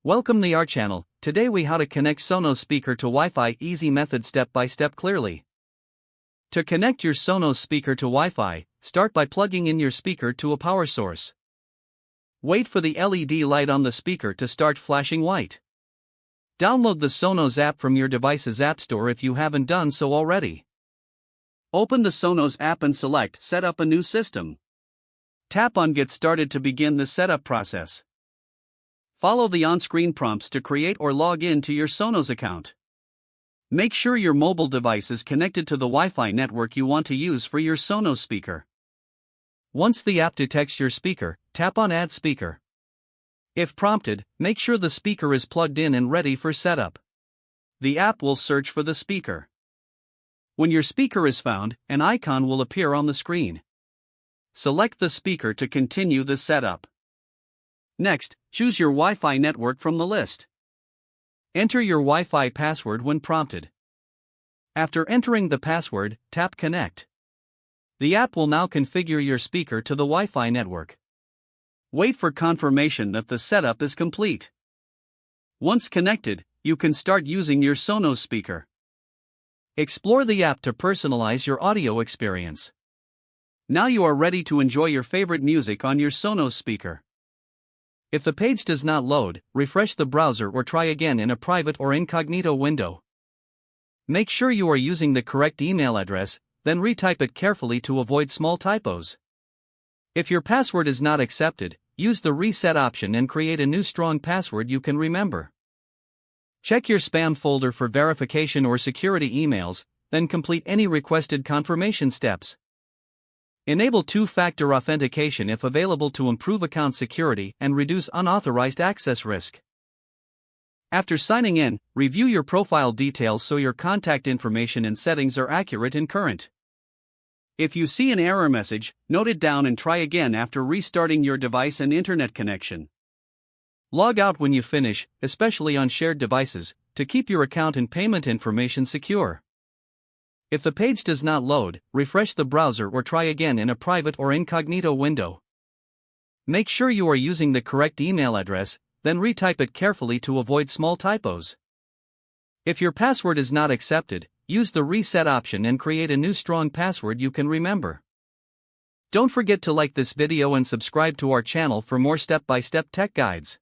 Welcome to our channel. Today we how to connect Sonos speaker to Wi-Fi, easy method step by step clearly. To connect your Sonos speaker to Wi-Fi, start by plugging in your speaker to a power source. Wait for the LED light on the speaker to start flashing white. Download the Sonos app from your device's app store if you haven't done so already. Open the Sonos app and select Set up a new system. Tap on Get Started to begin the setup process. Follow the on-screen prompts to create or log in to your Sonos account. Make sure your mobile device is connected to the Wi-Fi network you want to use for your Sonos speaker. Once the app detects your speaker, tap on Add Speaker. If prompted, make sure the speaker is plugged in and ready for setup. The app will search for the speaker. When your speaker is found, an icon will appear on the screen. Select the speaker to continue the setup. Next, choose your Wi-Fi network from the list. Enter your Wi-Fi password when prompted. After entering the password, tap Connect. The app will now configure your speaker to the Wi-Fi network. Wait for confirmation that the setup is complete. Once connected, you can start using your Sonos speaker. Explore the app to personalize your audio experience. Now you are ready to enjoy your favorite music on your Sonos speaker. If the page does not load, refresh the browser or try again in a private or incognito window. Make sure you are using the correct email address, then retype it carefully to avoid small typos. If your password is not accepted, use the reset option and create a new strong password you can remember. Check your spam folder for verification or security emails, then complete any requested confirmation steps. Enable two-factor authentication if available to improve account security and reduce unauthorized access risk. After signing in, review your profile details so your contact information and settings are accurate and current. If you see an error message, note it down and try again after restarting your device and internet connection. Log out when you finish, especially on shared devices, to keep your account and payment information secure. If the page does not load, refresh the browser or try again in a private or incognito window. Make sure you are using the correct email address, then retype it carefully to avoid small typos. If your password is not accepted, use the reset option and create a new strong password you can remember. Don't forget to like this video and subscribe to our channel for more step-by-step tech guides.